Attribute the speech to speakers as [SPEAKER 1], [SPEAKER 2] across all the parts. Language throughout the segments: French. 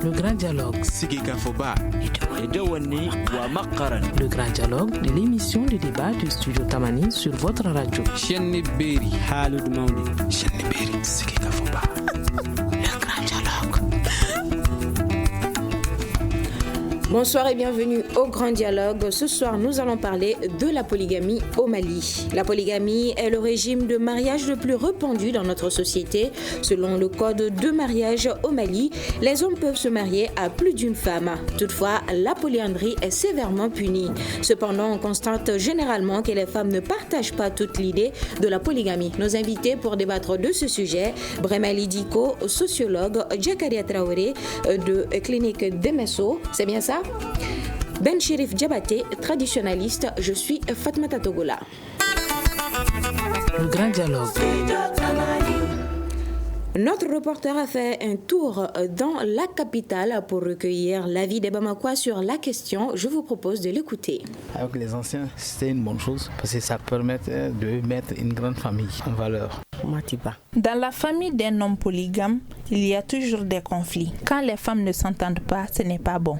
[SPEAKER 1] Le grand dialogue. Le grand dialogue de l'émission de débat du studio Tamani sur votre radio. Le grand dialogue.
[SPEAKER 2] Bonsoir et bienvenue au Grand Dialogue. Ce soir, nous allons parler de la polygamie au Mali. La polygamie est le régime de mariage le plus répandu dans notre société. Selon le code de mariage au Mali, les hommes peuvent se marier à plus d'une femme. Toutefois, la polyandrie est sévèrement punie. Cependant, on constate généralement que les femmes ne partagent pas toute l'idée de la polygamie. Nos invités pour débattre de ce sujet, Bremali Diko, sociologue, Jakaria Traoré de Clinique Demesso, c'est bien ça? Ben Chérif Diabaté, traditionnaliste, je suis Fatmata Togola.
[SPEAKER 1] Le grand dialogue.
[SPEAKER 2] Notre reporter a fait un tour dans la capitale pour recueillir l'avis des Bamakois sur la question. Je vous propose de l'écouter.
[SPEAKER 3] Avec les anciens, c'était une bonne chose parce que ça permet de mettre une grande famille en valeur.
[SPEAKER 4] Dans la famille d'un homme polygame, il y a toujours des conflits. Quand les femmes ne s'entendent pas, ce n'est pas bon.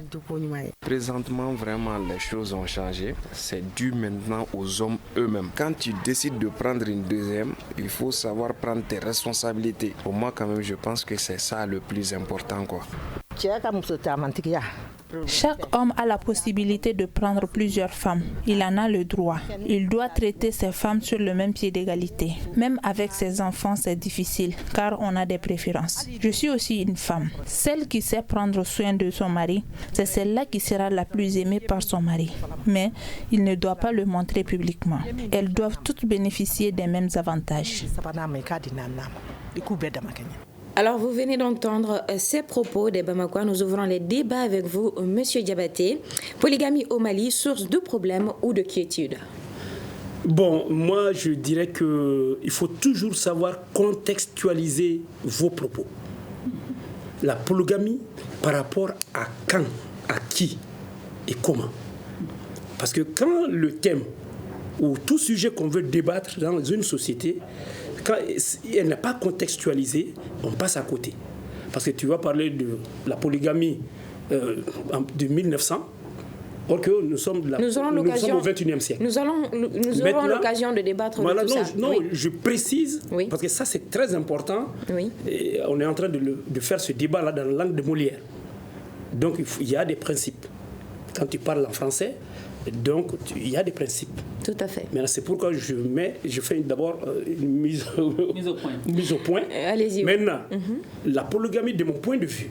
[SPEAKER 5] Présentement, vraiment, les choses ont changé. C'est dû maintenant aux hommes eux-mêmes. Quand tu décides de prendre une deuxième, il faut savoir prendre tes responsabilités. Pour moi, quand même, je pense que c'est ça le plus important, quoi.
[SPEAKER 4] Chaque homme a la possibilité de prendre plusieurs femmes. Il en a le droit. Il doit traiter ses femmes sur le même pied d'égalité. Même avec ses enfants, c'est difficile car on a des préférences. Je suis aussi une femme. Celle qui sait prendre soin de son mari, c'est celle-là qui sera la plus aimée par son mari. Mais il ne doit pas le montrer publiquement. Elles doivent toutes bénéficier des mêmes avantages.
[SPEAKER 2] Alors, vous venez d'entendre ces propos des Bamakois. Nous ouvrons les débats avec vous, Monsieur Diabaté. Polygamie au Mali, source de problèmes ou de quiétude?
[SPEAKER 6] Bon, moi, je dirais qu'il faut toujours savoir contextualiser vos propos. La polygamie par rapport à quand, à qui et comment. Parce que quand le thème ou tout sujet qu'on veut débattre dans une société, quand elle n'est pas contextualisée, on passe à côté. Parce que tu vas parler de la polygamie de 1900, or que nous sommes au 21e siècle.
[SPEAKER 2] Nous aurons l'occasion de débattre de tout ça.
[SPEAKER 6] Non, oui. Je précise, parce que ça c'est très important.
[SPEAKER 2] Oui.
[SPEAKER 6] Et on est en train de faire ce débat-là dans la langue de Molière. Donc il y a des principes. Quand tu parles en français, donc il y a des principes.
[SPEAKER 2] Tout à fait.
[SPEAKER 6] Mais c'est pourquoi je fais d'abord une mise au point.
[SPEAKER 2] Allez-y.
[SPEAKER 6] Maintenant, la polygamie de mon point de vue,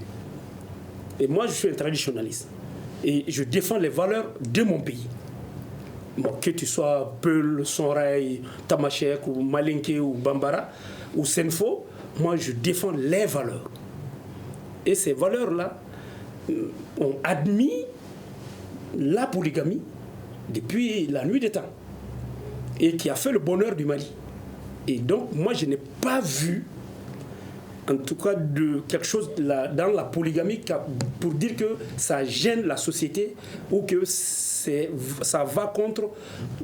[SPEAKER 6] et moi je suis un traditionnaliste, et je défends les valeurs de mon pays. Bon, que tu sois Peul, Sonray, Tamashek, ou Malinké, ou Bambara, ou Senfo, moi je défends les valeurs. Et ces valeurs-là ont admis la polygamie depuis la nuit des temps et qui a fait le bonheur du Mali. Et donc moi je n'ai pas vu en tout cas de quelque chose dans la polygamie pour dire que ça gêne la société ou que ça va contre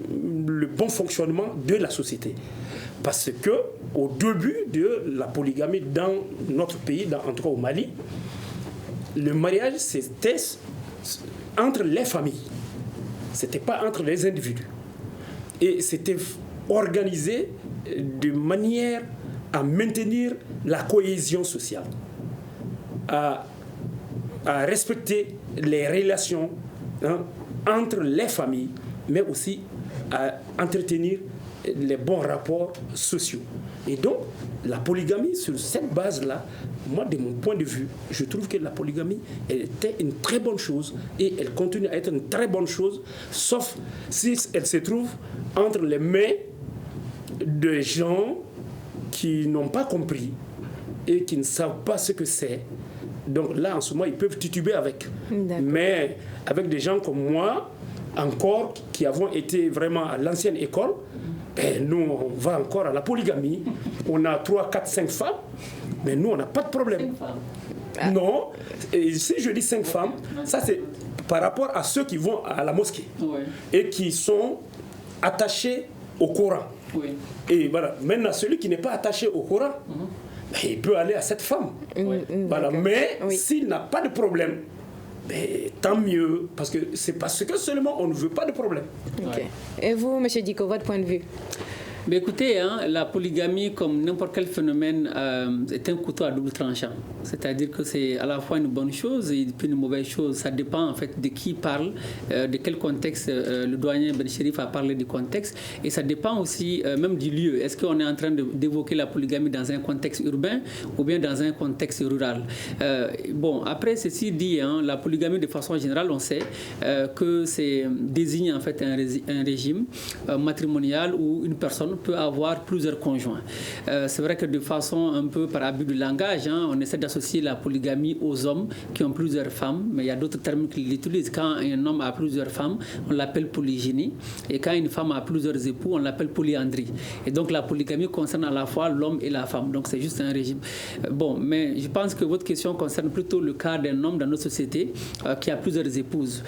[SPEAKER 6] le bon fonctionnement de la société. Parce que au début de la polygamie dans notre pays, en tout cas au Mali, le mariage c'était entre les familles. C'était pas entre les individus. Et c'était organisé de manière à maintenir la cohésion sociale, à respecter les relations entre les familles, mais aussi à entretenir les bons rapports sociaux. Et donc, la polygamie, sur cette base-là, moi, de mon point de vue, je trouve que la polygamie était une très bonne chose et elle continue à être une très bonne chose, sauf si elle se trouve entre les mains de gens qui n'ont pas compris et qui ne savent pas ce que c'est. Donc là, en ce moment, ils peuvent tituber avec. Mais avec des gens comme moi, encore, qui avons été vraiment à l'ancienne école, nous, on va encore à la polygamie. On a 3, 4, 5 femmes, mais nous, on n'a pas de problème. Non, et si je dis 5 femmes, ça c'est par rapport à ceux qui vont à la mosquée et qui sont attachés au Coran. Et voilà. Maintenant, celui qui n'est pas attaché au Coran, il peut aller à cette femme. Voilà. Mais s'il n'a pas de problème, tant mieux, parce que c'est parce que seulement on ne veut pas de problème.
[SPEAKER 2] Okay. Et vous, M. Diko, votre point de vue?
[SPEAKER 7] Mais écoutez, la polygamie, comme n'importe quel phénomène, est un couteau à double tranchant. C'est-à-dire que c'est à la fois une bonne chose et puis une mauvaise chose. Ça dépend en fait de qui parle, de quel contexte. Le doyen Ben Chérif a parlé du contexte. Et ça dépend aussi même du lieu. Est-ce qu'on est en train d'évoquer la polygamie dans un contexte urbain ou bien dans un contexte rural? Bon, après, ceci dit, la polygamie, de façon générale, on sait que c'est désigne en fait un régime matrimonial où une personne peut avoir plusieurs conjoints. C'est vrai que de façon un peu par abus de langage, on essaie d'associer la polygamie aux hommes qui ont plusieurs femmes, mais il y a d'autres termes qui l'utilisent. Quand un homme a plusieurs femmes, on l'appelle polygynie, et quand une femme a plusieurs époux, on l'appelle polyandrie. Et donc la polygamie concerne à la fois l'homme et la femme, donc c'est juste un régime. Bon, mais je pense que votre question concerne plutôt le cas d'un homme dans notre société qui a plusieurs épouses.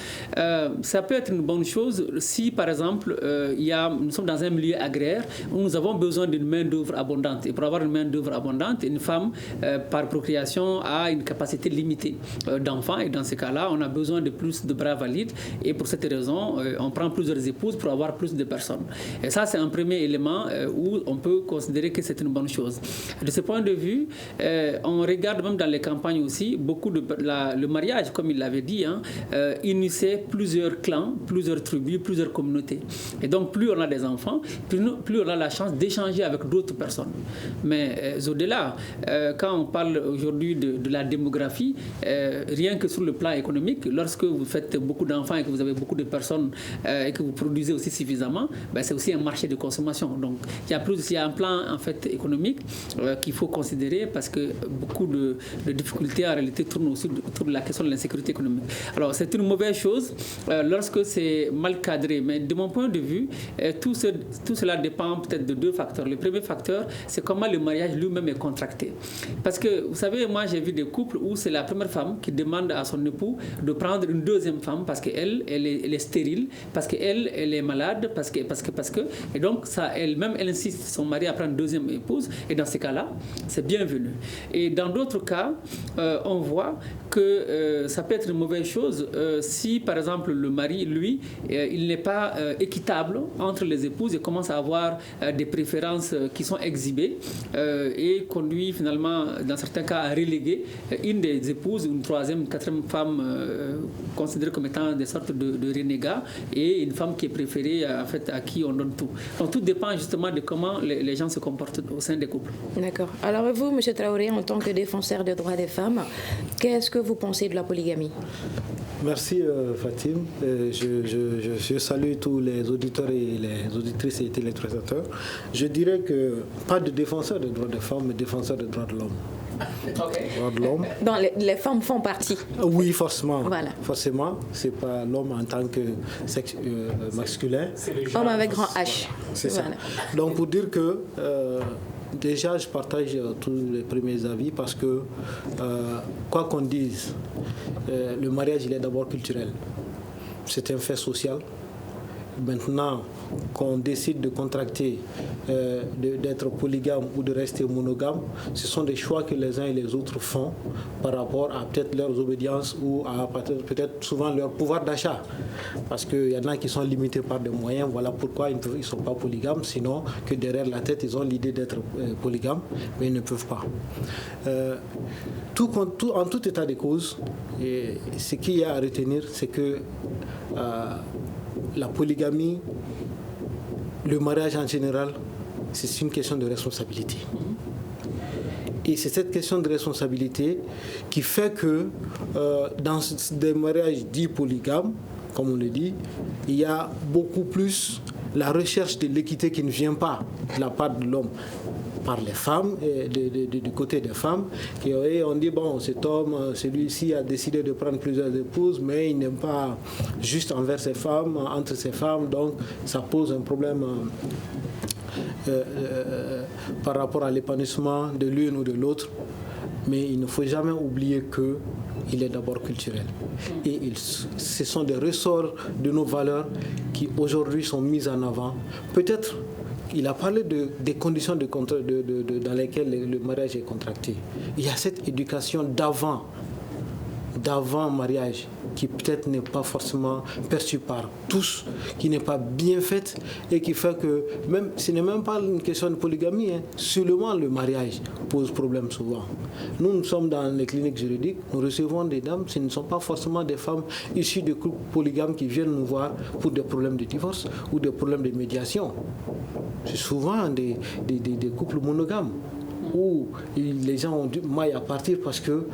[SPEAKER 7] Ça peut être une bonne chose si, par exemple, nous sommes dans un milieu agraire où nous avons besoin d'une main-d'œuvre abondante. Et pour avoir une main-d'œuvre abondante, une femme, par procréation, a une capacité limitée d'enfants. Et dans ce cas-là, on a besoin de plus de bras valides. Et pour cette raison, on prend plusieurs épouses pour avoir plus de personnes. Et ça, c'est un premier élément où on peut considérer que c'est une bonne chose. De ce point de vue, on regarde même dans les campagnes aussi, beaucoup le mariage, comme il l'avait dit, unissait plusieurs clans, plusieurs tribus, plusieurs communautés. Et donc, plus on a des enfants, plus on a la chance d'échanger avec d'autres personnes. Mais au-delà, quand on parle aujourd'hui de la démographie, rien que sur le plan économique, lorsque vous faites beaucoup d'enfants et que vous avez beaucoup de personnes et que vous produisez aussi suffisamment, c'est aussi un marché de consommation. Donc il y a un plan en fait économique qu'il faut considérer parce que beaucoup de difficultés en réalité tournent aussi autour de la question de l'insécurité économique. Alors c'est une mauvaise chose lorsque c'est mal cadré, mais de mon point de vue, tout cela dépend peut-être de deux facteurs. Le premier facteur, c'est comment le mariage lui-même est contracté. Parce que, vous savez, moi j'ai vu des couples où c'est la première femme qui demande à son époux de prendre une deuxième femme parce qu'elle est stérile, parce qu'elle est malade, parce que. Et donc, elle insiste son mari à prendre une deuxième épouse. Et dans ces cas-là, c'est bienvenu. Et dans d'autres cas, on voit que ça peut être une mauvaise chose si, par exemple, le mari, lui, il n'est pas équitable entre les épouses et commence à avoir des préférences qui sont exhibées et conduit finalement, dans certains cas, à reléguer une des épouses, une troisième, une quatrième femme considérée comme étant des sortes de renégats et une femme qui est préférée en fait, à qui on donne tout. Donc tout dépend justement de comment les gens se comportent au sein des couples.
[SPEAKER 2] D'accord. Alors vous, M. Traoré, en tant que défenseur des droits des femmes, qu'est-ce que vous pensez de la polygamie?
[SPEAKER 8] Merci Fatim. Je salue tous les auditeurs et les auditrices et téléspectateurs. Je dirais que pas de défenseur des droits des femmes, mais défenseur des droits de l'homme.
[SPEAKER 2] Donc les femmes font partie.
[SPEAKER 8] Oui, forcément.
[SPEAKER 2] Voilà.
[SPEAKER 8] Forcément, c'est pas l'homme en tant que sexe masculin.
[SPEAKER 2] Homme avec grand H.
[SPEAKER 8] C'est
[SPEAKER 2] voilà.
[SPEAKER 8] Ça. Donc pour dire que déjà je partage tous les premiers avis parce que quoi qu'on dise, le mariage il est d'abord culturel. C'est un fait social. Maintenant qu'on décide de contracter, d'être polygame ou de rester monogame, ce sont des choix que les uns et les autres font par rapport à peut-être leurs obédiences ou à peut-être souvent leur pouvoir d'achat. Parce qu'il y en a qui sont limités par des moyens, voilà pourquoi ils ne sont pas polygames, sinon que derrière la tête, ils ont l'idée d'être polygames, mais ils ne peuvent pas. En tout état de cause, et ce qu'il y a à retenir, c'est que la polygamie, le mariage en général, c'est une question de responsabilité. Et c'est cette question de responsabilité qui fait que dans des mariages dits polygames, comme on le dit, il y a beaucoup plus la recherche de l'équité qui ne vient pas de la part de l'homme, par les femmes, et du côté des femmes, qui on dit, bon, cet homme, celui-ci a décidé de prendre plusieurs épouses, mais il n'aime pas juste envers ses femmes, entre ses femmes, donc ça pose un problème par rapport à l'épanouissement de l'une ou de l'autre. Mais il ne faut jamais oublier qu'il est d'abord culturel. Et ce sont des ressorts de nos valeurs qui aujourd'hui sont mis en avant. Peut-être il a parlé des conditions dans lesquelles le mariage est contracté. Il y a cette éducation d'avant mariage qui peut-être n'est pas forcément perçue par tous, qui n'est pas bien faite et qui fait que même ce n'est même pas une question de polygamie, seulement le mariage pose problème souvent. Nous sommes dans les cliniques juridiques, nous recevons des dames, ce ne sont pas forcément des femmes issues de couples polygames qui viennent nous voir pour des problèmes de divorce ou des problèmes de médiation. C'est souvent des couples monogames où les gens ont du mal à partir parce que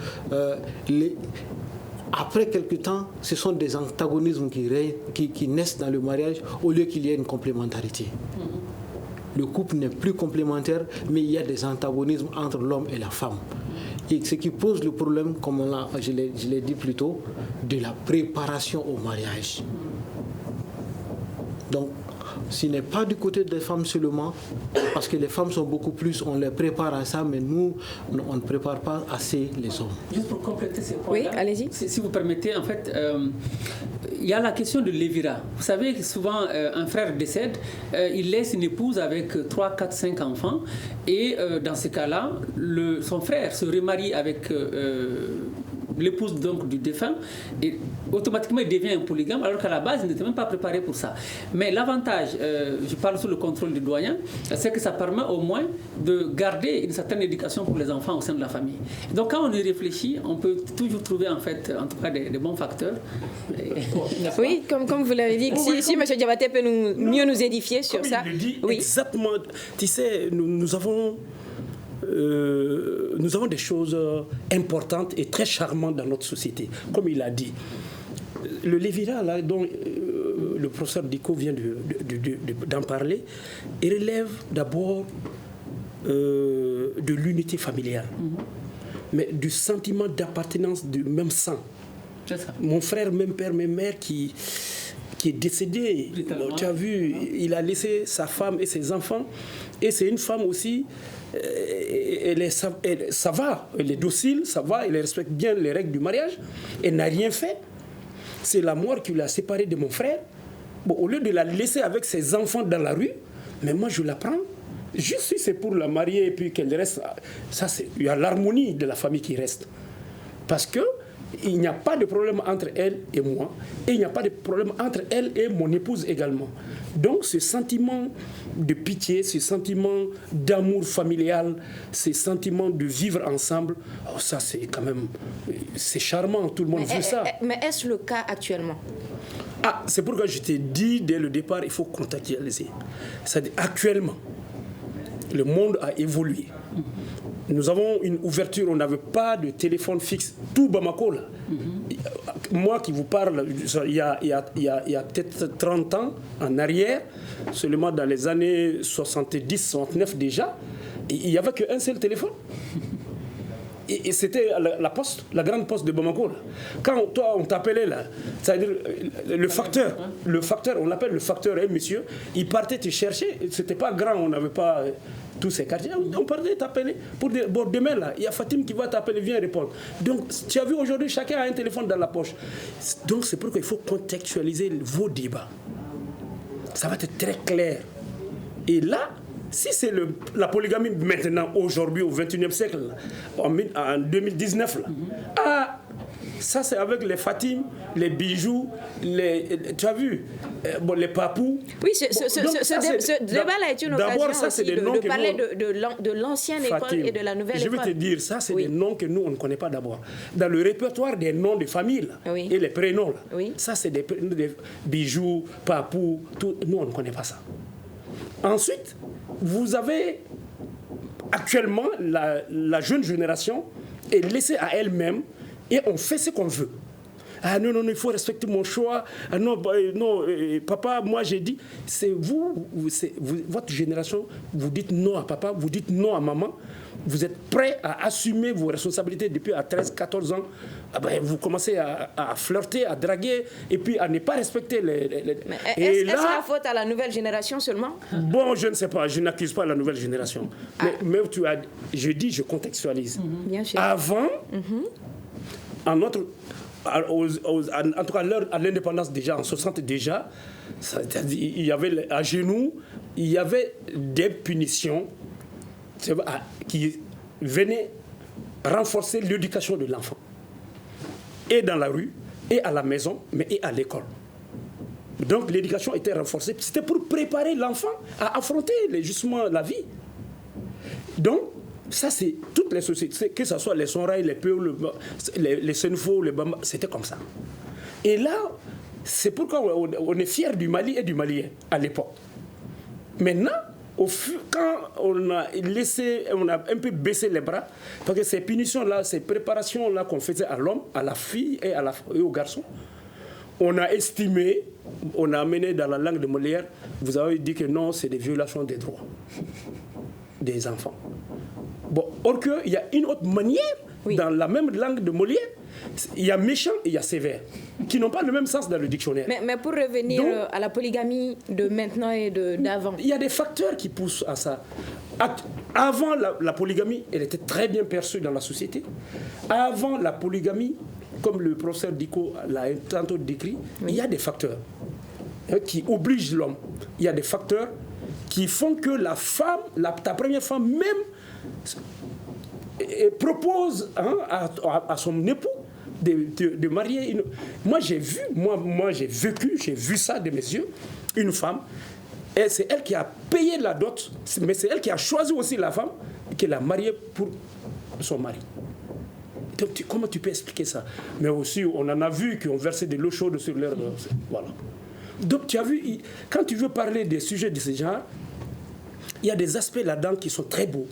[SPEAKER 8] après quelque temps, ce sont des antagonismes qui naissent dans le mariage au lieu qu'il y ait une complémentarité. Le couple n'est plus complémentaire, mais il y a des antagonismes entre l'homme et la femme. Et ce qui pose le problème, comme je l'ai dit plus tôt, de la préparation au mariage. Donc, ce n'est pas du côté des femmes seulement, parce que les femmes sont beaucoup plus, on les prépare à ça, mais nous, on ne prépare pas assez les hommes.
[SPEAKER 7] Juste pour compléter ces points-là,
[SPEAKER 2] oui, allez-y.
[SPEAKER 7] Si vous permettez, en fait, il y a la question de l'évira. Vous savez que souvent, un frère décède, il laisse une épouse avec 3, 4, 5 enfants, et dans ce cas-là, son frère se remarie avec l'épouse donc du défunt, et automatiquement il devient un polygame, alors qu'à la base il n'était même pas préparé pour ça. Mais l'avantage, je parle sous le contrôle du doyen, c'est que ça permet au moins de garder une certaine éducation pour les enfants au sein de la famille. Donc quand on y réfléchit, on peut toujours trouver en fait, en tout cas des bons facteurs.
[SPEAKER 2] Oui, comme vous l'avez dit, si M. Diabaté peut mieux nous édifier sur ça.
[SPEAKER 6] Il le dit
[SPEAKER 2] oui.
[SPEAKER 6] Exactement. Tu sais, nous avons des choses importantes et très charmantes dans notre société. Comme il a dit, le lévira, là, dont le professeur Diko vient d'en parler, il relève d'abord de l'unité familiale, mais du sentiment d'appartenance du même sang.
[SPEAKER 7] C'est ça.
[SPEAKER 6] Mon frère, même père, même mère qui est décédé, tu as vu, il a laissé sa femme et ses enfants, et c'est une femme aussi. Ça va, elle est docile, ça va, elle respecte bien les règles du mariage, elle n'a rien fait. C'est la mort qui l'a séparée de mon frère. Bon, au lieu de la laisser avec ses enfants dans la rue, mais moi je la prends. Juste si c'est pour la marier et puis qu'elle reste, il y a l'harmonie de la famille qui reste. Parce que il n'y a pas de problème entre elle et moi, et il n'y a pas de problème entre elle et mon épouse également. Donc ce sentiment de pitié, ce sentiment d'amour familial, ce sentiment de vivre ensemble, ça c'est quand même, c'est charmant, tout le monde veut ça.
[SPEAKER 2] Mais est-ce le cas actuellement ?
[SPEAKER 6] C'est pourquoi je t'ai dit dès le départ, il faut contextualiser. C'est-à-dire actuellement, le monde a évolué. Nous avons une ouverture, on n'avait pas de téléphone fixe, tout Bamako là. Moi qui vous parle, il y a peut-être 30 ans en arrière, seulement dans les années 70, 69 déjà, il n'y avait qu'un seul téléphone. Et c'était la poste, la grande poste de Bamako là. Quand toi on t'appelait là, c'est-à-dire le facteur, on l'appelle le facteur, monsieur, il partait te chercher, c'était pas grand, on n'avait pas tous ces quartiers, on partait t'appeler pour dire, bon demain là, il y a Fatim qui va t'appeler, viens répondre. Donc tu as vu aujourd'hui, chacun a un téléphone dans la poche. Donc c'est pourquoi il faut contextualiser vos débats. Ça va être très clair. Et là, si c'est la polygamie maintenant, aujourd'hui, au XXIe siècle, en 2019, là, ça c'est avec les Fatim, les bijoux, tu as vu, les papous.
[SPEAKER 2] Oui, ce débat-là est une occasion aussi de parler de l'ancienne école et de la nouvelle école.
[SPEAKER 6] Je veux te dire, ça c'est des noms que nous on ne connaît pas d'abord. Dans le répertoire des noms de famille là, et les prénoms, là, ça c'est des bijoux, papous, tout, nous on ne connaît pas ça. Ensuite, vous avez actuellement la jeune génération est laissée à elle-même et on fait ce qu'on veut. Ah non, il faut respecter mon choix. Ah non, papa, moi j'ai dit, c'est vous, votre génération, vous dites non à papa, vous dites non à maman. Vous êtes prêts à assumer vos responsabilités depuis à 13, 14 ans. Vous commencez à flirter, à draguer, et puis à ne pas respecter les...
[SPEAKER 2] Mais est-ce la faute à la nouvelle génération seulement ?
[SPEAKER 6] Bon, je ne sais pas, je n'accuse pas la nouvelle génération. Mais je contextualise.
[SPEAKER 2] Bien sûr.
[SPEAKER 6] Avant, en tout cas à l'indépendance déjà, en 60 déjà, il y avait à genoux, il y avait des punitions qui venaient renforcer l'éducation de l'enfant. Et dans la rue, et à la maison, mais et à l'école. Donc l'éducation était renforcée. C'était pour préparer l'enfant à affronter justement la vie. Donc, ça, c'est toutes les sociétés, que ce soit les Sonrai, les Peu, les Senfo, les Bamba, c'était comme ça. Et là, c'est pourquoi on est fiers du Mali et du Malien à l'époque. Maintenant, quand on a un peu baissé les bras, parce que ces punitions-là, ces préparations-là qu'on faisait à l'homme, à la fille et au garçon, on a estimé, on a amené dans la langue de Molière, vous avez dit que non, c'est des violations des droits des enfants. Bon, or qu'il y a une autre manière, dans la même langue de Molière, il y a méchant et il y a sévère, qui n'ont pas le même sens dans le dictionnaire.
[SPEAKER 2] Mais pour revenir à la polygamie de maintenant et d'avant.
[SPEAKER 6] Il y a des facteurs qui poussent à ça. Avant la polygamie, elle était très bien perçue dans la société. Avant la polygamie, comme le professeur Diko l'a tantôt décrit, il y a des facteurs qui obligent l'homme. Il y a des facteurs qui font que la femme, ta première femme même, propose à son époux de marier Moi j'ai vu ça de mes yeux, une femme, et c'est elle qui a payé la dot, mais c'est elle qui a choisi aussi la femme qu'elle a mariée pour son mari. Donc comment tu peux expliquer ça? Mais aussi on en a vu qui ont versé de l'eau chaude sur leur... Voilà. Donc tu as vu, quand tu veux parler des sujets de ce genre, il y a des aspects là-dedans qui sont très beaux,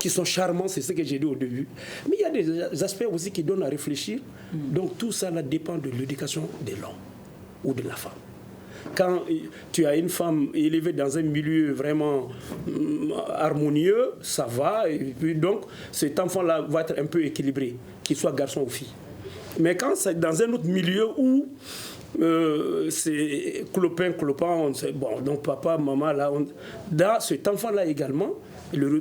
[SPEAKER 6] qui sont charmants, c'est ce que j'ai dit au début. Mais il y a des aspects aussi qui donnent à réfléchir. Donc tout ça là dépend de l'éducation de l'homme ou de la femme. Quand tu as une femme élevée dans un milieu vraiment harmonieux, ça va. Et puis donc cet enfant-là va être un peu équilibré, qu'il soit garçon ou fille. Mais quand c'est dans un autre milieu où c'est clopin, on sait, bon, donc papa, maman, là, dans cet enfant-là également,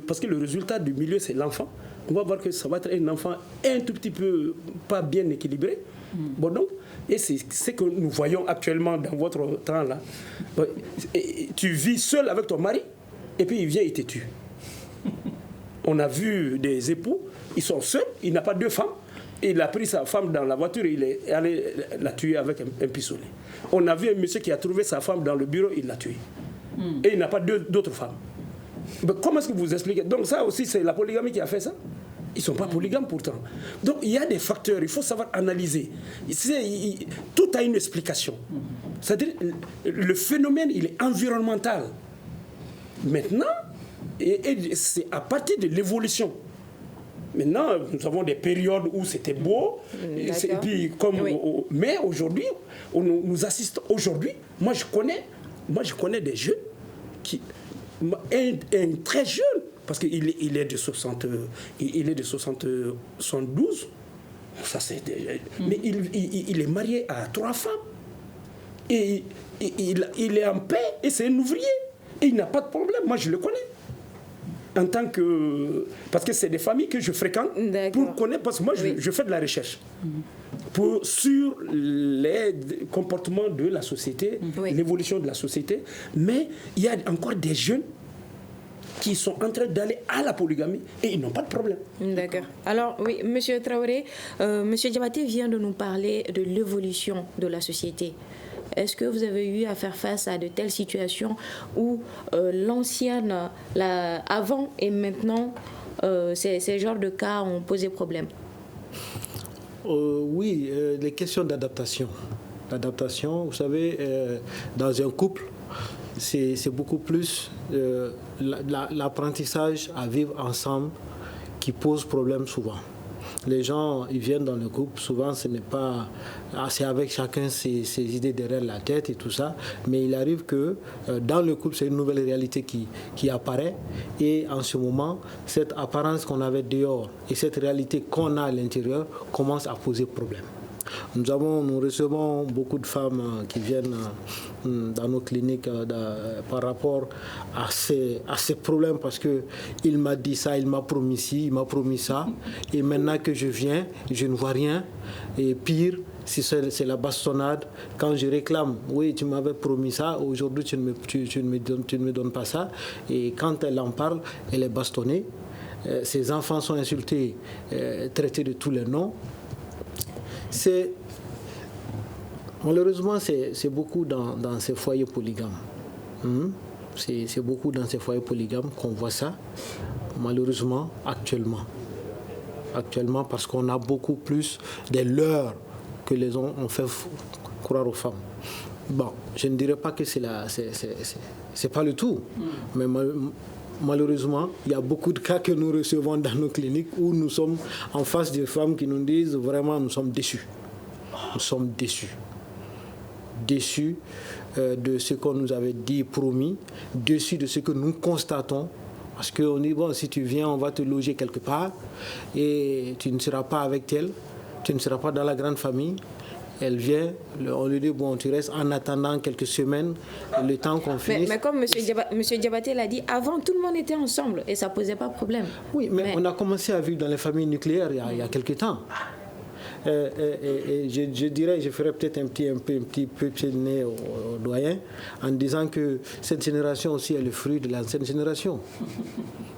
[SPEAKER 6] parce que le résultat du milieu, c'est l'enfant, on va voir que ça va être un enfant un tout petit peu pas bien équilibré. Bon, donc, et c'est ce que nous voyons actuellement dans votre temps là. Tu vis seul avec ton mari, et puis il vient et te tue. On a vu des époux, ils sont seuls, il n'a pas deux femmes. Il a pris sa femme dans la voiture, il est allé la tuer avec un pistolet. On a vu un monsieur qui a trouvé sa femme dans le bureau, il l'a tuée. Et il n'a pas d'autres femmes. Mais comment est-ce que vous expliquez? Donc ça aussi, c'est la polygamie qui a fait ça? Ils ne sont pas polygames pourtant. Donc il y a des facteurs, il faut savoir analyser. Tout a une explication. C'est-à-dire, le phénomène, il est environnemental. Maintenant, et c'est à partir de l'évolution. Maintenant, nous avons des périodes où c'était beau, et puis mais aujourd'hui, nous assistons. Aujourd'hui, moi je connais des jeunes qui, un très jeune, parce qu'il est de 72, ça c'est, mais il est marié à 3 femmes et il est en paix et c'est un ouvrier et il n'a pas de problème. Moi je le connais. En tant que... Parce que c'est des familles que je fréquente pour connaître, parce que moi je fais de la recherche sur les comportements de la société, l'évolution de la société, mais il y a encore des jeunes qui sont en train d'aller à la polygamie et ils n'ont pas de problème.
[SPEAKER 2] D'accord. Alors oui, Monsieur Traoré, Monsieur Diabaté vient de nous parler de l'évolution de la société. Est-ce que vous avez eu à faire face à de telles situations où l'ancienne, avant et maintenant, ces genres de cas ont posé problème?
[SPEAKER 8] Oui, les questions d'adaptation. L'adaptation, vous savez, dans un couple, c'est beaucoup plus l'apprentissage à vivre ensemble qui pose problème souvent. Les gens, ils viennent dans le couple, souvent ce n'est pas... C'est avec chacun ses idées derrière la tête et tout ça, mais il arrive que dans le couple, c'est une nouvelle réalité qui apparaît, et en ce moment, cette apparence qu'on avait dehors et cette réalité qu'on a à l'intérieur commence à poser problème. Nous recevons beaucoup de femmes qui viennent dans nos cliniques par rapport à ces problèmes, parce qu'il m'a dit ça, il m'a promis ci, il m'a promis ça, et maintenant que je viens, je ne vois rien. Et pire, si c'est la bastonnade, quand je réclame, oui, tu m'avais promis ça, aujourd'hui tu ne me donnes pas ça, et quand elle en parle, elle est bastonnée. Ses enfants sont insultés, traités de tous les noms. Malheureusement, c'est beaucoup dans ces foyers polygames. C'est beaucoup dans ces foyers polygames qu'on voit ça, malheureusement, actuellement. Actuellement, parce qu'on a beaucoup plus des leurres que les hommes ont fait croire aux femmes. Bon, je ne dirais pas que c'est pas le tout, mais malheureusement, il y a beaucoup de cas que nous recevons dans nos cliniques où nous sommes en face de femmes qui nous disent vraiment nous sommes déçus. Nous sommes déçus. Déçus de ce qu'on nous avait dit, promis, déçus de ce que nous constatons. Parce qu'on dit, bon, si tu viens, on va te loger quelque part et tu ne seras pas avec elle, tu ne seras pas dans la grande famille. Elle vient, on lui dit, bon, tu restes en attendant quelques semaines, le temps qu'on finisse.
[SPEAKER 2] Mais comme M. Diabaté l'a dit, avant, tout le monde était ensemble et ça ne posait pas de problème.
[SPEAKER 8] Oui, mais on a commencé à vivre dans les familles nucléaires il y a quelques temps. Et je dirais, je ferais peut-être un petit peu pied de nez au doyen en disant que cette génération aussi est le fruit de l'ancienne génération.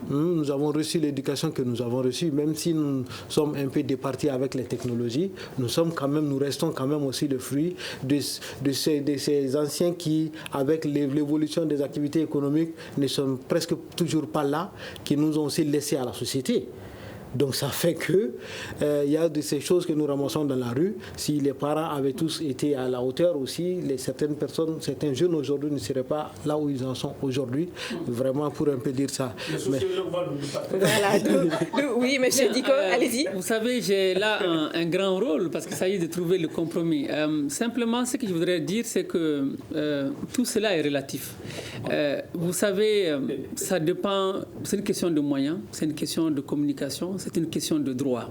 [SPEAKER 8] Nous avons reçu l'éducation que nous avons reçue, même si nous sommes un peu départis avec les technologies, nous restons quand même aussi le fruit de ces anciens qui, avec l'évolution des activités économiques, ne sont presque toujours pas là, qui nous ont aussi laissés à la société. Donc ça fait que il y a de ces choses que nous ramassons dans la rue. Si les parents avaient tous été à la hauteur aussi, certaines personnes, certains jeunes aujourd'hui ne seraient pas là où ils en sont aujourd'hui. Vraiment pour un peu dire ça.
[SPEAKER 2] Oui, monsieur Diko, allez-y.
[SPEAKER 7] Vous savez, j'ai là un grand rôle parce qu'il s'agit de trouver le compromis. Simplement, ce que je voudrais dire, c'est que tout cela est relatif. Vous savez, ça dépend, c'est une question de moyens, c'est une question de communication, c'est une question de droit.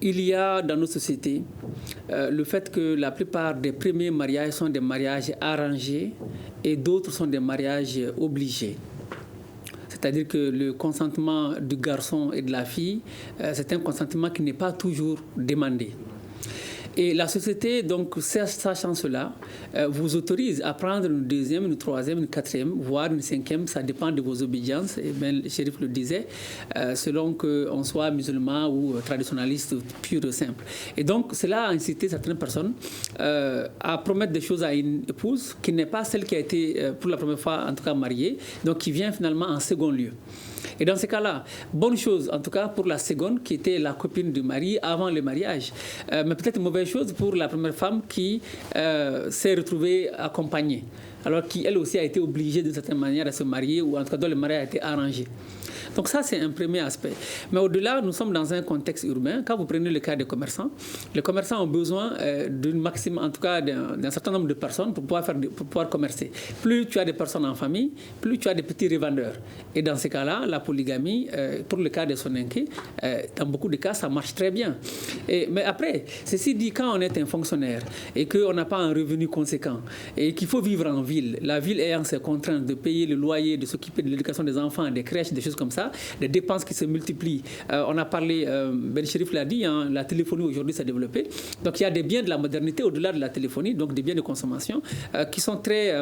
[SPEAKER 7] Il y a dans nos sociétés le fait que la plupart des premiers mariages sont des mariages arrangés et d'autres sont des mariages obligés. C'est-à-dire que le consentement du garçon et de la fille, c'est un consentement qui n'est pas toujours demandé. Et la société, donc, sachant cela, vous autorise à prendre une deuxième, une troisième, une quatrième, voire une cinquième, ça dépend de vos obédiences, et bien, le shérif le disait, selon qu'on soit musulman ou traditionnaliste pur et simple. Et donc, cela a incité certaines personnes à promettre des choses à une épouse qui n'est pas celle qui a été pour la première fois, en tout cas, mariée, donc qui vient finalement en second lieu. Et dans ce cas-là, bonne chose, en tout cas pour la seconde, qui était la copine du mari avant le mariage. Mais peut-être mauvaise chose pour la première femme qui s'est retrouvée accompagnée, alors qu'elle aussi a été obligée d'une certaine manière à se marier, ou en tout cas dont le mariage a été arrangé. Donc ça, c'est un premier aspect. Mais au-delà, nous sommes dans un contexte urbain. Quand vous prenez le cas des commerçants, les commerçants ont besoin d'une maximum, en tout cas d'un certain nombre de personnes pour pouvoir commercer. Plus tu as des personnes en famille, plus tu as des petits revendeurs. Et dans ces cas-là, la polygamie, pour le cas des Soninké, dans beaucoup de cas, ça marche très bien. Mais après, ceci dit, quand on est un fonctionnaire et qu'on n'a pas un revenu conséquent et qu'il faut vivre en ville, la ville ayant ses contraintes de payer le loyer, de s'occuper de l'éducation des enfants, des crèches, des choses comme ça, des dépenses qui se multiplient. On a parlé, Ben Chérif l'a dit, la téléphonie aujourd'hui s'est développée. Donc il y a des biens de la modernité au-delà de la téléphonie, donc des biens de consommation qui sont très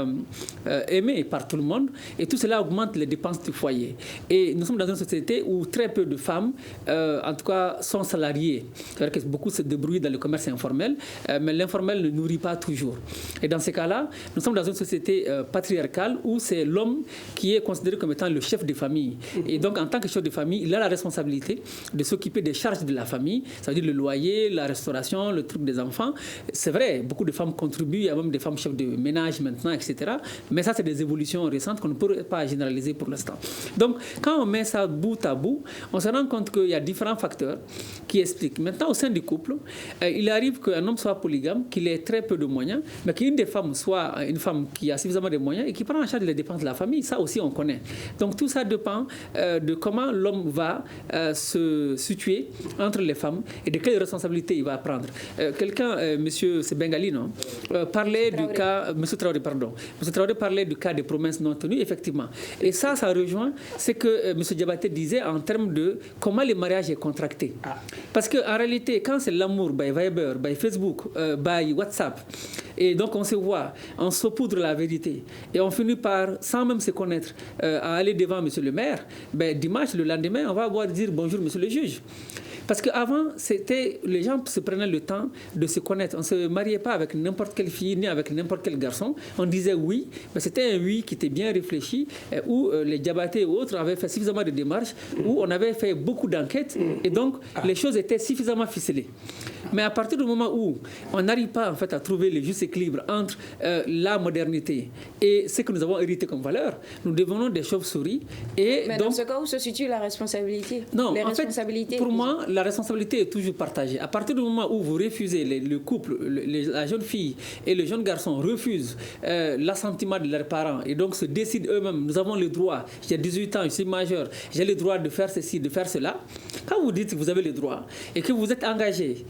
[SPEAKER 7] aimés par tout le monde. Et tout cela augmente les dépenses du foyer. Et nous sommes dans une société où très peu de femmes, en tout cas, sont salariées. C'est-à-dire que beaucoup se débrouillent dans le commerce informel, mais l'informel ne nourrit pas toujours. Et dans ces cas-là, nous sommes dans une société patriarcale où c'est l'homme qui est considéré comme étant le chef de famille. Et donc, en tant que chef de famille, il a la responsabilité de s'occuper des charges de la famille, c'est-à-dire le loyer, la restauration, le truc des enfants. C'est vrai, beaucoup de femmes contribuent, il y a même des femmes chefs de ménage maintenant, etc. Mais ça, c'est des évolutions récentes qu'on ne peut pas généraliser pour l'instant. Donc, quand on met ça bout à bout, on se rend compte qu'il y a différents facteurs qui expliquent. Maintenant, au sein du couple, il arrive qu'un homme soit polygame, qu'il ait très peu de moyens, mais qu'une des femmes soit une femme qui a suffisamment de moyens et qui prend en charge les dépenses de la famille. Ça aussi, on connaît. Donc tout ça dépend de comment l'homme va se situer entre les femmes et de quelles responsabilités il va prendre. Monsieur Bengali, non, parlait du cas, Monsieur Traoré, pardon. Monsieur Traoré parlait du cas des promesses non tenues, effectivement. Et ça rejoint ce que Monsieur Diabaté disait en termes de comment le mariage est contracté. Parce qu'en réalité, quand c'est l'amour, by Viber, by Facebook, by WhatsApp, et donc on se voit, on saupoudre la vérité, et on finit par, sans même se connaître, à aller devant Monsieur le maire, dimanche, le lendemain, on va voir dire bonjour Monsieur le juge. Parce qu'avant, les gens se prenaient le temps de se connaître. On ne se mariait pas avec n'importe quelle fille ni avec n'importe quel garçon. On disait oui, mais c'était un oui qui était bien réfléchi, où les Diabaté et autres avaient fait suffisamment de démarches, où on avait fait beaucoup d'enquêtes, et donc les choses étaient suffisamment ficelées. Mais à partir du moment où on n'arrive pas en fait, à trouver le juste équilibre entre la modernité et ce que nous avons hérité comme valeur, nous devenons des chauves-souris. Mais
[SPEAKER 2] donc, dans ce cas, où se situe la responsabilité?
[SPEAKER 7] Non, en fait, pour moi, la responsabilité est toujours partagée. À partir du moment où vous refusez, le couple, la jeune fille et le jeune garçon refusent l'assentiment de leurs parents et donc se décident eux-mêmes, nous avons le droit, j'ai 18 ans, je suis majeur, j'ai le droit de faire ceci, de faire cela. Quand vous dites que vous avez le droit et que vous êtes engagé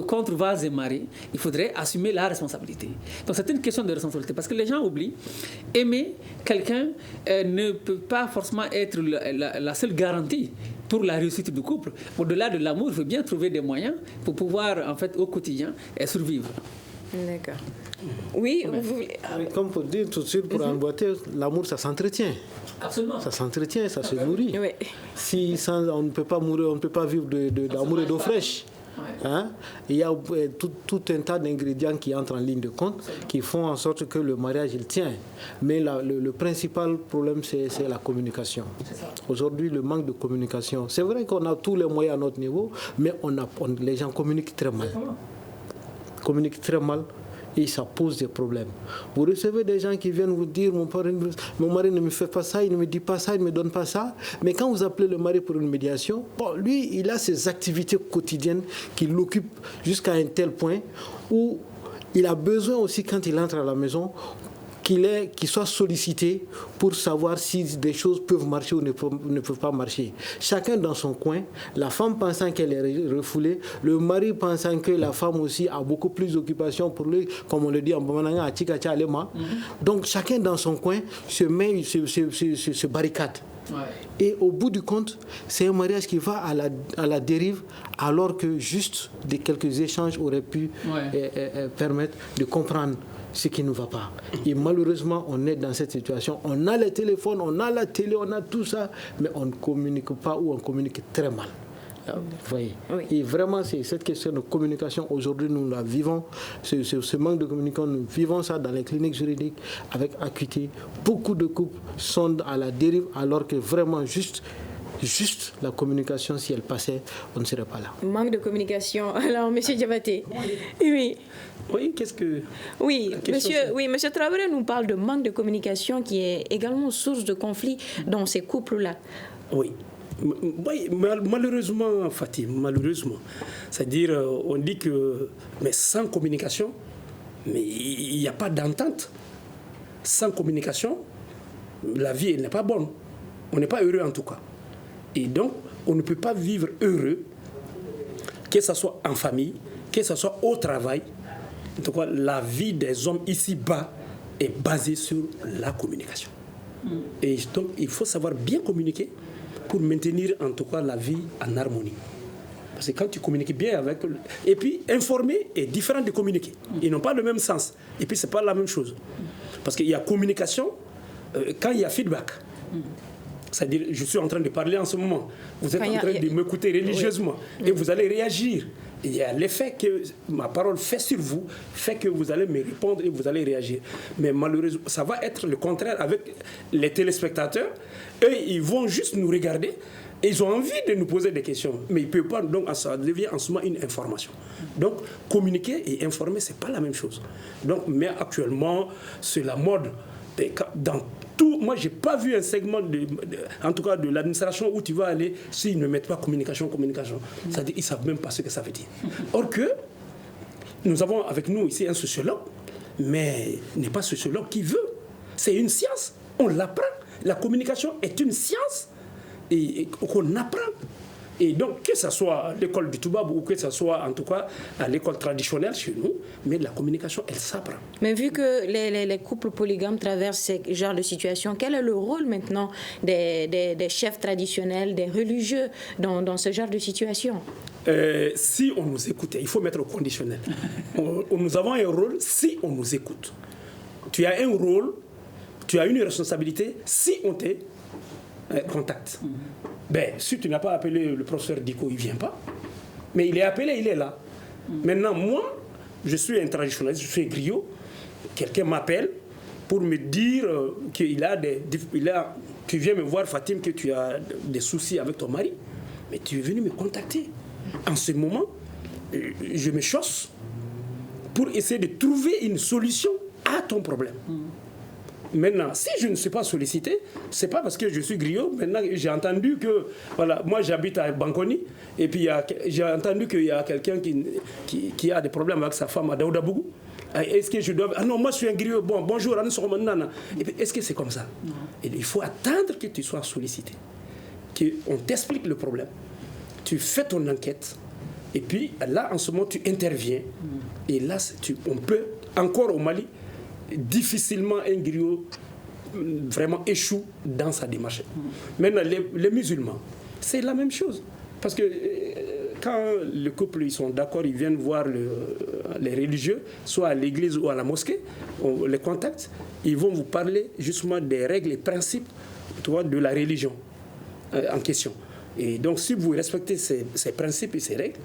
[SPEAKER 7] contre vase et marée, il faudrait assumer la responsabilité. Donc c'est une question de responsabilité parce que les gens oublient, aimer quelqu'un ne peut pas forcément être la seule garantie pour la réussite du couple. Au-delà de l'amour, il faut bien trouver des moyens pour pouvoir, en fait, au quotidien, survivre.
[SPEAKER 2] D'accord. Oui, vous voulez...
[SPEAKER 8] Comme pour dire tout de suite, pour emboîter, l'amour, ça s'entretient.
[SPEAKER 7] Absolument.
[SPEAKER 8] Ça s'entretient, ça se nourrit.
[SPEAKER 2] Oui.
[SPEAKER 8] Si on ne peut pas mourir, on ne peut pas vivre d'amour et d'eau fraîche. Hein? Il y a tout un tas d'ingrédients qui entrent en ligne de compte, qui font en sorte que le mariage il tient. Mais le principal problème, c'est la communication. Aujourd'hui, le manque de communication. C'est vrai qu'on a tous les moyens à notre niveau, mais les gens communiquent très mal. Communiquent très mal. Et ça pose des problèmes. Vous recevez des gens qui viennent vous dire mon mari ne me fait pas ça, il ne me dit pas ça, il ne me donne pas ça. Mais quand vous appelez le mari pour une médiation, lui, il a ses activités quotidiennes qui l'occupent jusqu'à un tel point où il a besoin aussi, quand il entre à la maison, qu'il soit sollicité pour savoir si des choses peuvent marcher ou ne peuvent pas marcher. Chacun dans son coin, la femme pensant qu'elle est refoulée, le mari pensant que la femme aussi a beaucoup plus d'occupations pour lui, comme on le dit en Bamananga, à Tikacha Alema. Donc chacun dans son coin se barricade. Ouais. Et au bout du compte, c'est un mariage qui va à la dérive, alors que juste quelques échanges auraient pu permettre de comprendre ce qui ne va pas. Et malheureusement, on est dans cette situation. On a les téléphones, on a la télé, on a tout ça, mais on ne communique pas ou on communique très mal. Vous voyez. Oui. Et vraiment, c'est cette question de communication, aujourd'hui, nous la vivons. Ce manque de communication, nous vivons ça dans les cliniques juridiques avec acuité. Beaucoup de couples sont à la dérive, alors que vraiment, juste la communication, si elle passait, on ne serait pas là.
[SPEAKER 2] Manque de communication. Alors, M. Diabaté. Oui.
[SPEAKER 6] Oui, qu'est-ce que...
[SPEAKER 2] Oui, monsieur Traoré nous parle de manque de communication qui est également source de conflit dans ces couples-là.
[SPEAKER 6] Oui. Malheureusement, Fatih, malheureusement. C'est-à-dire, on dit que... Mais sans communication, mais il n'y a pas d'entente. Sans communication, la vie elle n'est pas bonne. On n'est pas heureux en tout cas. Et donc, on ne peut pas vivre heureux, que ce soit en famille, que ce soit au travail. En tout cas, la vie des hommes ici-bas est basée sur la communication. Et donc, il faut savoir bien communiquer pour maintenir en tout cas la vie en harmonie. Parce que quand tu communiques bien avec... Et puis, informer est différent de communiquer. Ils n'ont pas le même sens. Et puis, ce n'est pas la même chose. Parce qu'il y a communication quand il y a feedback. C'est-à-dire, je suis en train de parler en ce moment. Vous êtes en train de m'écouter religieusement. Et vous allez réagir. Il y a l'effet que ma parole fait sur vous, fait que vous allez me répondre et vous allez réagir. Mais malheureusement, ça va être le contraire avec les téléspectateurs. Eux, ils vont juste nous regarder et ils ont envie de nous poser des questions. Mais ils ne peuvent pas, donc ça devient en ce moment une information. Donc, communiquer et informer, ce n'est pas la même chose. Donc, mais actuellement, c'est la mode. Dans tout, moi, je n'ai pas vu un segment, en tout cas de l'administration, où tu vas aller s'ils ne mettent pas communication. C'est-à-dire qu'ils ne savent même pas ce que ça veut dire. Or que, nous avons avec nous ici un sociologue, mais il n'est pas sociologue qui veut C'est une science, on l'apprend. La communication est une science et qu'on apprend. Et donc, que ce soit à l'école du Toubab ou que ce soit en tout cas à l'école traditionnelle chez nous, mais la communication, elle s'apprend.
[SPEAKER 2] Mais vu que les couples polygames traversent ce genre de situation, quel est le rôle maintenant des chefs traditionnels, des religieux dans ce genre de situation?
[SPEAKER 6] Si on nous écoutait, il faut mettre au conditionnel. Nous avons un rôle si on nous écoute. Tu as un rôle, tu as une responsabilité si on te contacte. Ben, si tu n'as pas appelé le professeur Diko, il ne vient pas. Mais il est appelé, il est là. Maintenant, moi, je suis un traditionnaliste, je suis un griot. Quelqu'un m'appelle pour me dire tu viens me voir, Fatim, que tu as des soucis avec ton mari. Mais tu es venu me contacter. En ce moment, je me chausse pour essayer de trouver une solution à ton problème. Maintenant, si je ne suis pas sollicité, ce n'est pas parce que je suis griot. Maintenant, j'ai entendu que, voilà, moi j'habite à Bankoni, et puis j'ai entendu qu'il y a quelqu'un qui a des problèmes avec sa femme à Daoudabougou. Est-ce que je dois... Ah non, moi je suis un griot, bon, bonjour, est-ce que c'est comme ça? Et il faut attendre que tu sois sollicité, qu'on t'explique le problème. Tu fais ton enquête, et puis là, en ce moment, tu interviens. Et là, on peut, encore au Mali, difficilement un griot vraiment échoue dans sa démarche. Maintenant, les musulmans, c'est la même chose. Parce que quand le couple ils sont d'accord, ils viennent voir les religieux, soit à l'église ou à la mosquée, on les contacte, ils vont vous parler justement des règles et principes de la religion en question. Et donc, si vous respectez ces principes et ces règles,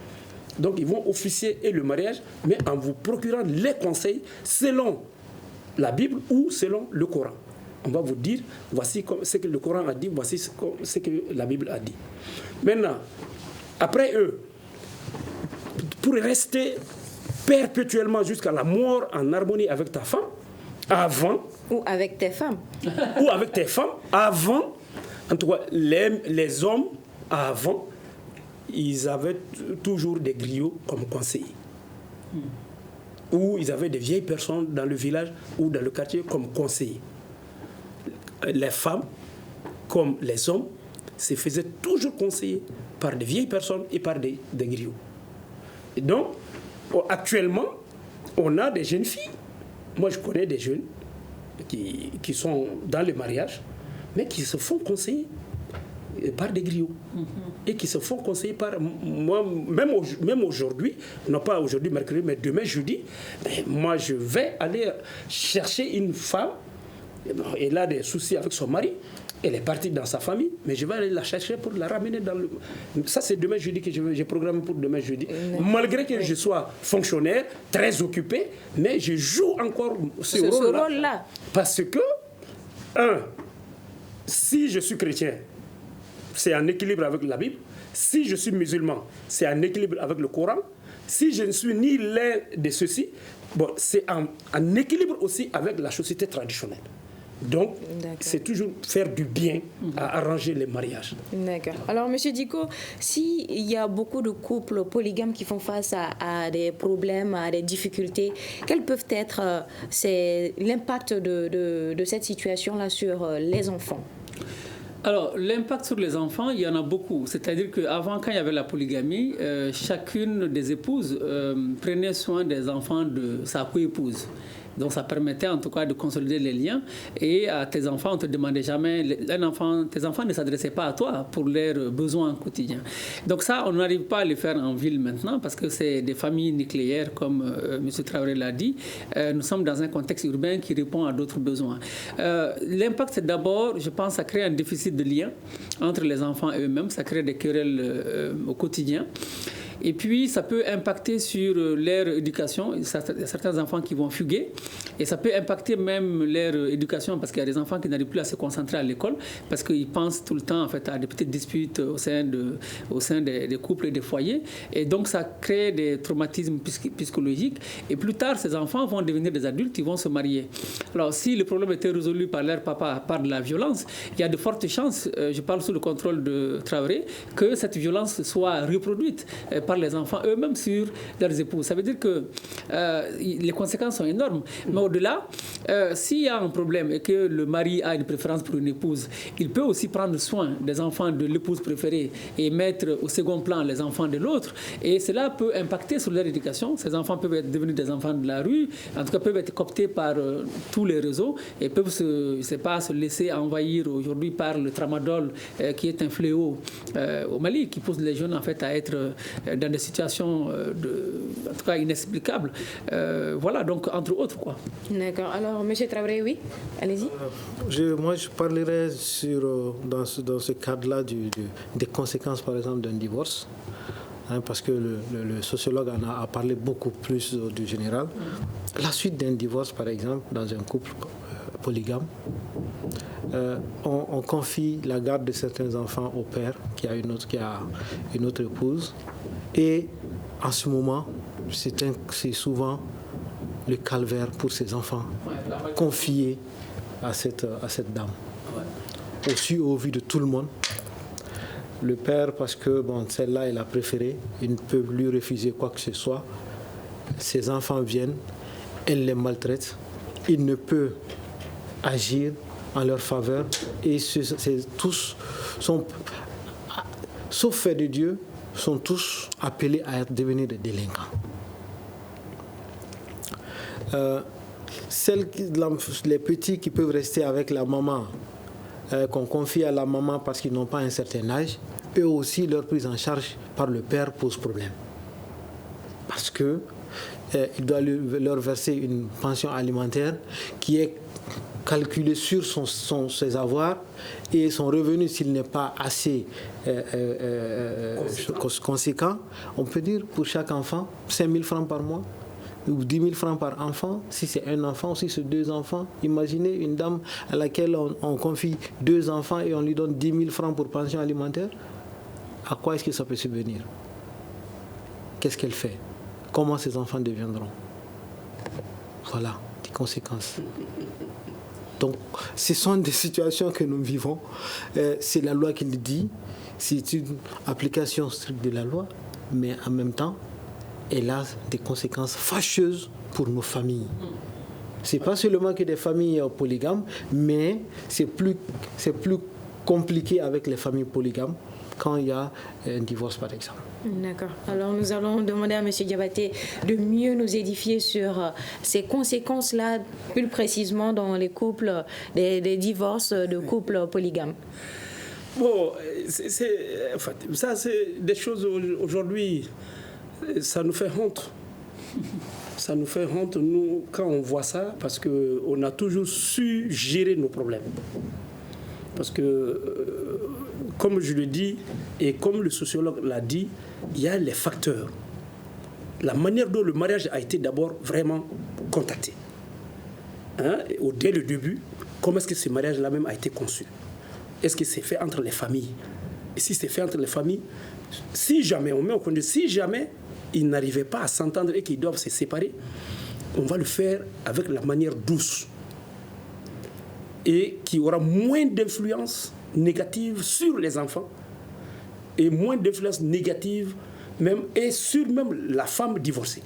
[SPEAKER 6] donc ils vont officier le mariage, mais en vous procurant les conseils selon la Bible ou selon le Coran. On va vous dire, voici ce que le Coran a dit, voici ce que la Bible a dit. Maintenant, après eux, pour rester perpétuellement jusqu'à la mort en harmonie avec ta femme, avant...
[SPEAKER 2] Ou avec tes femmes.
[SPEAKER 6] Ou avec tes femmes, avant, en tout cas, les hommes, avant, ils avaient toujours des griots comme conseillers. Ou ils avaient des vieilles personnes dans le village ou dans le quartier comme conseillers. Les femmes, comme les hommes, se faisaient toujours conseiller par des vieilles personnes et par des griots. Et donc, actuellement, on a des jeunes filles. Moi, je connais des jeunes qui sont dans le mariage, mais qui se font conseiller par des griots. Et qui se font conseiller par moi, même aujourd'hui, non pas aujourd'hui mercredi, mais demain jeudi, moi je vais aller chercher une femme, elle a des soucis avec son mari, elle est partie dans sa famille, mais je vais aller la chercher pour la ramener dans le... Ça c'est demain jeudi que j'ai programmé pour demain jeudi. Malgré que je sois fonctionnaire, très occupé, mais je joue encore ce rôle-là. Parce que, si je suis chrétien, c'est en équilibre avec la Bible. Si je suis musulman, c'est en équilibre avec le Coran. Si je ne suis ni l'un de ceux-ci, bon, c'est en équilibre aussi avec la société traditionnelle. Donc, c'est toujours faire du bien à arranger les mariages.
[SPEAKER 2] D'accord. Alors, M. Diko, s'il y a beaucoup de couples polygames qui font face à des problèmes, à des difficultés, quels peuvent être l'impact de cette situation-là sur les enfants?
[SPEAKER 7] Alors, l'impact sur les enfants, il y en a beaucoup. C'est-à-dire qu'avant, quand il y avait la polygamie, chacune des épouses prenait soin des enfants de sa coépouse. Donc, ça permettait en tout cas de consolider les liens. Et à tes enfants, on ne te demandait jamais... tes enfants ne s'adressaient pas à toi pour leurs besoins quotidiens. Donc ça, on n'arrive pas à le faire en ville maintenant parce que c'est des familles nucléaires, comme M. Traoré l'a dit. Nous sommes dans un contexte urbain qui répond à d'autres besoins. L'impact, c'est d'abord, je pense, ça crée un déficit de lien entre les enfants et eux-mêmes. Ça crée des querelles au quotidien. Et puis, ça peut impacter sur leur éducation. Il y a certains enfants qui vont fuguer. Et ça peut impacter même leur éducation parce qu'il y a des enfants qui n'arrivent plus à se concentrer à l'école parce qu'ils pensent tout le temps en fait, à des petites disputes au sein des couples et des foyers. Et donc, ça crée des traumatismes psychologiques. Et plus tard, ces enfants vont devenir des adultes, ils vont se marier. Alors, si le problème était résolu par leur papa, par de la violence, il y a de fortes chances, je parle sous le contrôle de Traoré, que cette violence soit reproduite par les enfants eux-mêmes sur leurs épouses. Ça veut dire que les conséquences sont énormes. Mais au-delà, s'il y a un problème et que le mari a une préférence pour une épouse, il peut aussi prendre soin des enfants de l'épouse préférée et mettre au second plan les enfants de l'autre. Et cela peut impacter sur leur éducation. Ces enfants peuvent être devenus des enfants de la rue, en tout cas peuvent être cooptés par tous les réseaux et peuvent se laisser envahir aujourd'hui par le tramadol qui est un fléau au Mali, qui pousse les jeunes en fait à être dans des situations en tout cas inexplicables. Voilà, donc entre autres quoi.
[SPEAKER 2] D'accord. Alors, M. Traoré, oui, allez-y.
[SPEAKER 8] Moi, je parlerai dans ce cadre-là des conséquences, par exemple, d'un divorce. Parce que le sociologue en a parlé beaucoup plus du général. La suite d'un divorce, par exemple, dans un couple polygame, on confie la garde de certains enfants au père qui a une autre épouse. Et en ce moment, c'est souvent le calvaire pour ces enfants confiés à cette dame. Aussi au vu de tout le monde. Le père, parce que celle-là, il a préféré, il ne peut lui refuser quoi que ce soit. Ses enfants viennent, elle les maltraite, il ne peut agir en leur faveur et tous sont, sauf fait de Dieu, sont tous appelés à devenir des délinquants. Les petits qui peuvent rester avec la maman, qu'on confie à la maman parce qu'ils n'ont pas un certain âge, eux aussi, leur prise en charge par le père pose problème. Parce que il doit leur verser une pension alimentaire qui est calculée sur ses avoirs et son revenu, s'il n'est pas assez conséquent, on peut dire pour chaque enfant 5 000 francs par mois ou 10 000 francs par enfant, si c'est un enfant, si c'est 2 enfants. Imaginez une dame à laquelle on confie 2 enfants et on lui donne 10 000 francs pour pension alimentaire. À quoi est-ce que ça peut subvenir? Qu'est-ce qu'elle fait? Comment ces enfants deviendront? Voilà, des conséquences. Donc, ce sont des situations que nous vivons. C'est la loi qui le dit. C'est une application stricte de la loi, mais en même temps, elle a des conséquences fâcheuses pour nos familles. Ce n'est pas seulement que des familles polygames, mais c'est plus compliqué avec les familles polygames quand il y a un divorce, par exemple.
[SPEAKER 2] D'accord. Alors, nous allons demander à M. Diabaté de mieux nous édifier sur ces conséquences-là, plus précisément dans les couples, des divorces de couples polygames.
[SPEAKER 6] Bon, ça, c'est des choses aujourd'hui, ça nous fait honte. Ça nous fait honte, nous, quand on voit ça, parce qu'on a toujours su gérer nos problèmes. Parce que, comme je le dis, et comme le sociologue l'a dit, il y a les facteurs. La manière dont le mariage a été d'abord vraiment contacté. Dès le début, comment est-ce que ce mariage-là même a été conçu? Est-ce que c'est fait entre les familles? Et si c'est fait entre les familles, si jamais, on met au compte, si jamais ils n'arrivaient pas à s'entendre et qu'ils doivent se séparer, on va le faire avec la manière douce et qui aura moins d'influence négative sur les enfants et moins d'influence négative même et sur même la femme divorcée.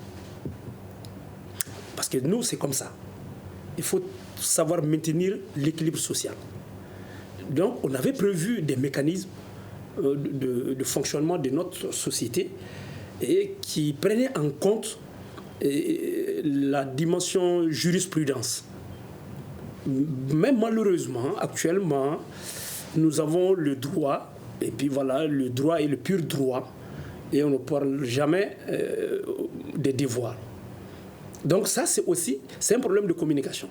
[SPEAKER 6] Parce que nous, c'est comme ça. Il faut savoir maintenir l'équilibre social. Donc, on avait prévu des mécanismes de fonctionnement de notre société et qui prenaient en compte la dimension jurisprudence. Mais malheureusement, actuellement, nous avons le droit, et puis voilà, le droit est le pur droit, et on ne parle jamais des devoirs. Donc ça, c'est un problème de communication.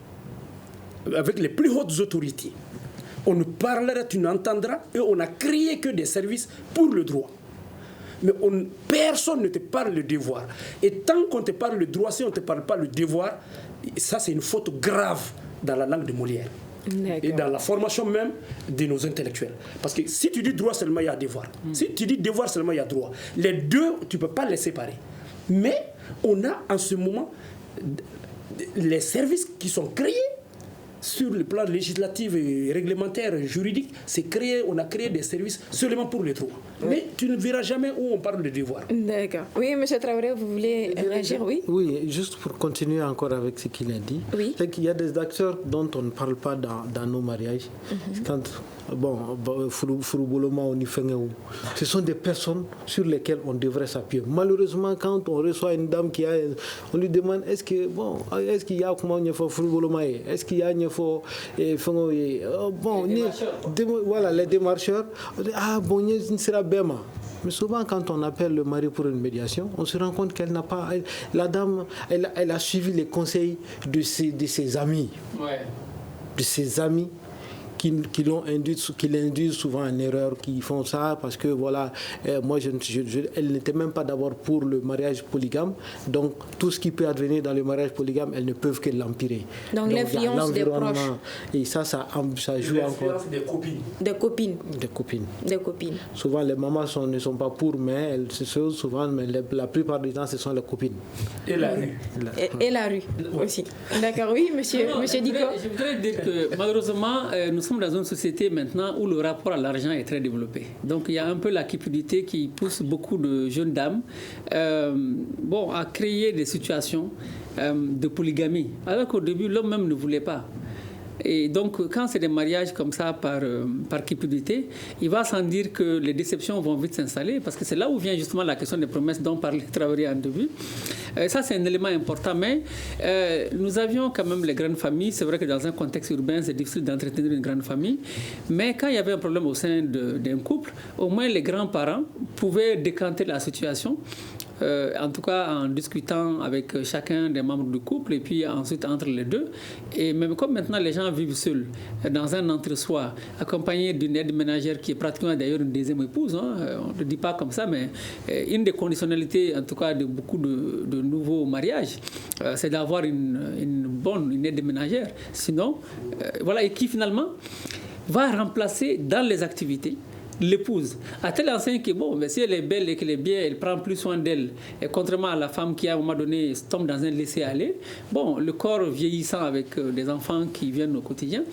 [SPEAKER 6] Avec les plus hautes autorités, on nous parlera, tu n'entendras, et on n'a créé que des services pour le droit. Mais personne ne te parle le devoir. Et tant qu'on te parle le droit, si on ne te parle pas le devoir, ça c'est une faute grave dans la langue de Molière. Et dans la formation même de nos intellectuels. Parce que si tu dis droit seulement, il y a devoir. Si tu dis devoir seulement, il y a droit. Les deux, tu ne peux pas les séparer. Mais on a en ce moment les services qui sont créés sur le plan législatif et réglementaire, juridique, on a créé des services seulement pour les droits. Oui. Mais tu ne verras jamais où on parle de devoirs.
[SPEAKER 2] D'accord. Oui, M. Traoré, vous voulez réagir, oui?
[SPEAKER 8] Oui, juste pour continuer encore avec ce qu'il a dit. Oui. C'est qu'il y a des acteurs dont on ne parle pas dans nos mariages. Quand, ce sont des personnes sur lesquelles on devrait s'appuyer. Malheureusement, quand on reçoit une dame on lui demande est-ce qu'il y a comment il faut est-ce qu'il y a voilà, les démarcheurs. Ah bon, il sera bien. Mais souvent, quand on appelle le mari pour une médiation, on se rend compte qu'elle n'a pas. La dame, elle a suivi les conseils de ses amis. Ouais. De ses amis qui l'induisent souvent en erreur, qui font ça parce que voilà, moi elle n'était même pas d'abord pour le mariage polygame, donc tout ce qui peut advenir dans le mariage polygame, elles ne peuvent que l'empirer.
[SPEAKER 2] Donc l'influence des proches.
[SPEAKER 8] Et ça joue encore.
[SPEAKER 2] Des copines.
[SPEAKER 8] Souvent les mamans ne sont pas pour, mais la plupart du temps ce sont les copines.
[SPEAKER 6] Et la rue.
[SPEAKER 2] Et la rue aussi. D'accord, oui, monsieur Diko.
[SPEAKER 7] Je voudrais dire que malheureusement, nous sommes dans une société maintenant où le rapport à l'argent est très développé. Donc il y a un peu la cupidité qui pousse beaucoup de jeunes dames à créer des situations de polygamie. Alors qu'au début, l'homme même ne voulait pas. Et donc, quand c'est des mariages comme ça par cupidité, il va sans dire que les déceptions vont vite s'installer, parce que c'est là où vient justement la question des promesses dont parlait Traoré en début. Ça, c'est un élément important, mais nous avions quand même les grandes familles. C'est vrai que dans un contexte urbain, c'est difficile d'entretenir une grande famille, mais quand il y avait un problème au sein d'un couple, au moins les grands-parents pouvaient décanter la situation. En tout cas en discutant avec chacun des membres du couple et puis ensuite entre les deux. Et même comme maintenant les gens vivent seuls, dans un entre-soi, accompagnés d'une aide ménagère qui est pratiquement d'ailleurs une deuxième épouse, on ne le dit pas comme ça, mais une des conditionnalités en tout cas de beaucoup de nouveaux mariages, c'est d'avoir une aide ménagère. Sinon, et qui finalement va remplacer dans les activités l'épouse, à telle enseigne que si elle est belle et qu'elle est bien, elle prend plus soin d'elle. Et contrairement à la femme qui à un moment donné tombe dans un laisser-aller, le corps vieillissant avec des enfants qui viennent au quotidien,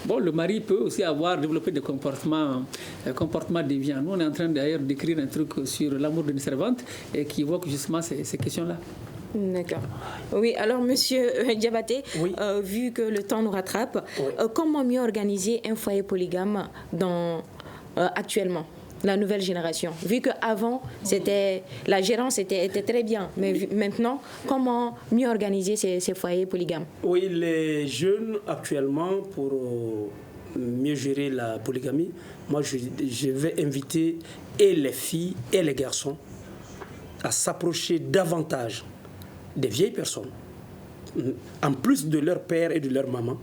[SPEAKER 7] le mari peut aussi développer des comportements déviants. Nous on est en train d'ailleurs d'écrire un truc sur l'amour d'une servante et qui évoque justement ces questions-là.
[SPEAKER 2] D'accord. Oui, alors Monsieur Diabaté, vu que le temps nous rattrape, comment mieux organiser un foyer polygame actuellement, la nouvelle génération, vu qu'avant la gérance était très bien, mais maintenant, comment mieux organiser ces foyers polygames?
[SPEAKER 6] Oui, les jeunes actuellement, pour mieux gérer la polygamie, moi je vais inviter et les filles et les garçons à s'approcher davantage des vieilles personnes, en plus de leur père et de leur maman.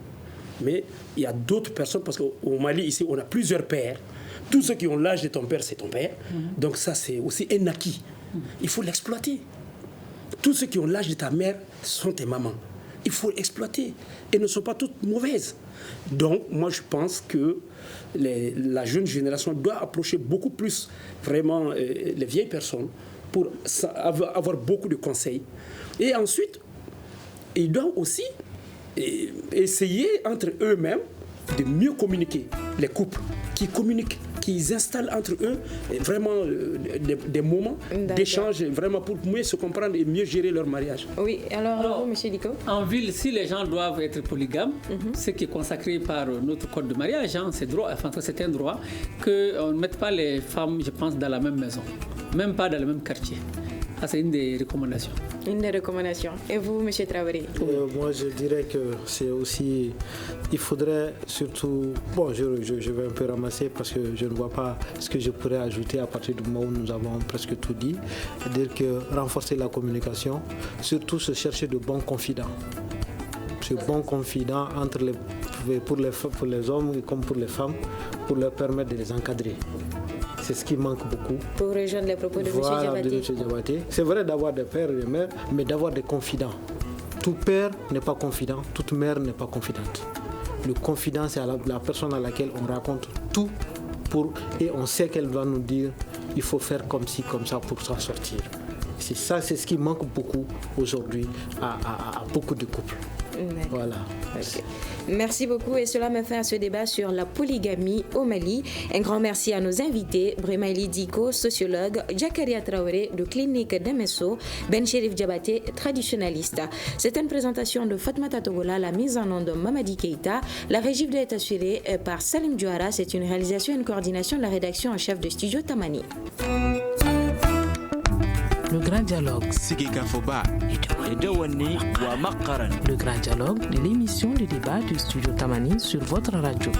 [SPEAKER 6] Mais il y a d'autres personnes, parce qu'au Mali, ici, on a plusieurs pères. Tous ceux qui ont l'âge de ton père, c'est ton père. Donc ça, c'est aussi un acquis. Il faut l'exploiter. Tous ceux qui ont l'âge de ta mère sont tes mamans. Il faut l'exploiter. Elles ne sont pas toutes mauvaises. Donc, moi, je pense que la jeune génération doit approcher beaucoup plus, vraiment, les vieilles personnes pour avoir beaucoup de conseils. Et ensuite, ils doivent aussi essayer entre eux-mêmes de mieux communiquer. Les couples qui communiquent, qui installent entre eux vraiment des moments d'échange vraiment pour mieux se comprendre et mieux gérer leur mariage.
[SPEAKER 2] Oui, alors vous, M. Diko?
[SPEAKER 7] En ville, si les gens doivent être polygames, ce qui est consacré par notre code de mariage, c'est un droit qu'on ne mette pas les femmes, je pense, dans la même maison, même pas dans le même quartier. Ça, c'est une des recommandations.
[SPEAKER 2] Une des recommandations. Et vous, M. Traoré?
[SPEAKER 8] Moi, je dirais que c'est aussi... Il faudrait surtout... je vais un peu ramasser parce que je ne vois pas ce que je pourrais ajouter à partir du moment où nous avons presque tout dit. C'est-à-dire que renforcer la communication, surtout se chercher de bons confidents. Ce bon confident pour les hommes comme pour les femmes, pour leur permettre de les encadrer. C'est ce qui manque beaucoup.
[SPEAKER 2] Pour rejoindre les propos de M.
[SPEAKER 8] Diabaté. C'est vrai d'avoir des pères et des mères, mais d'avoir des confidents. Tout père n'est pas confident, toute mère n'est pas confidente. Le confident, c'est la personne à laquelle on raconte tout et on sait qu'elle va nous dire il faut faire comme ci, comme ça pour s'en sortir. C'est ce qui manque beaucoup aujourd'hui à beaucoup de couples. Voilà.
[SPEAKER 2] Okay. Merci beaucoup et cela me fait à ce débat sur la polygamie au Mali. Un grand merci à nos invités, Bremaili Diko, sociologue, Jakaria Traoré de Clinique d'Emesso, Ben Cherif Diabaté, traditionnaliste. C'est une présentation de Fatmata Togola, la mise en onde de Mamadi Keita. La régie doit être assurée par Salim Diouara. C'est une réalisation et une coordination de la rédaction en chef de Studio Tamani.
[SPEAKER 1] Le grand dialogue. Le grand dialogue de l'émission de débat du Studio Tamani sur votre radio.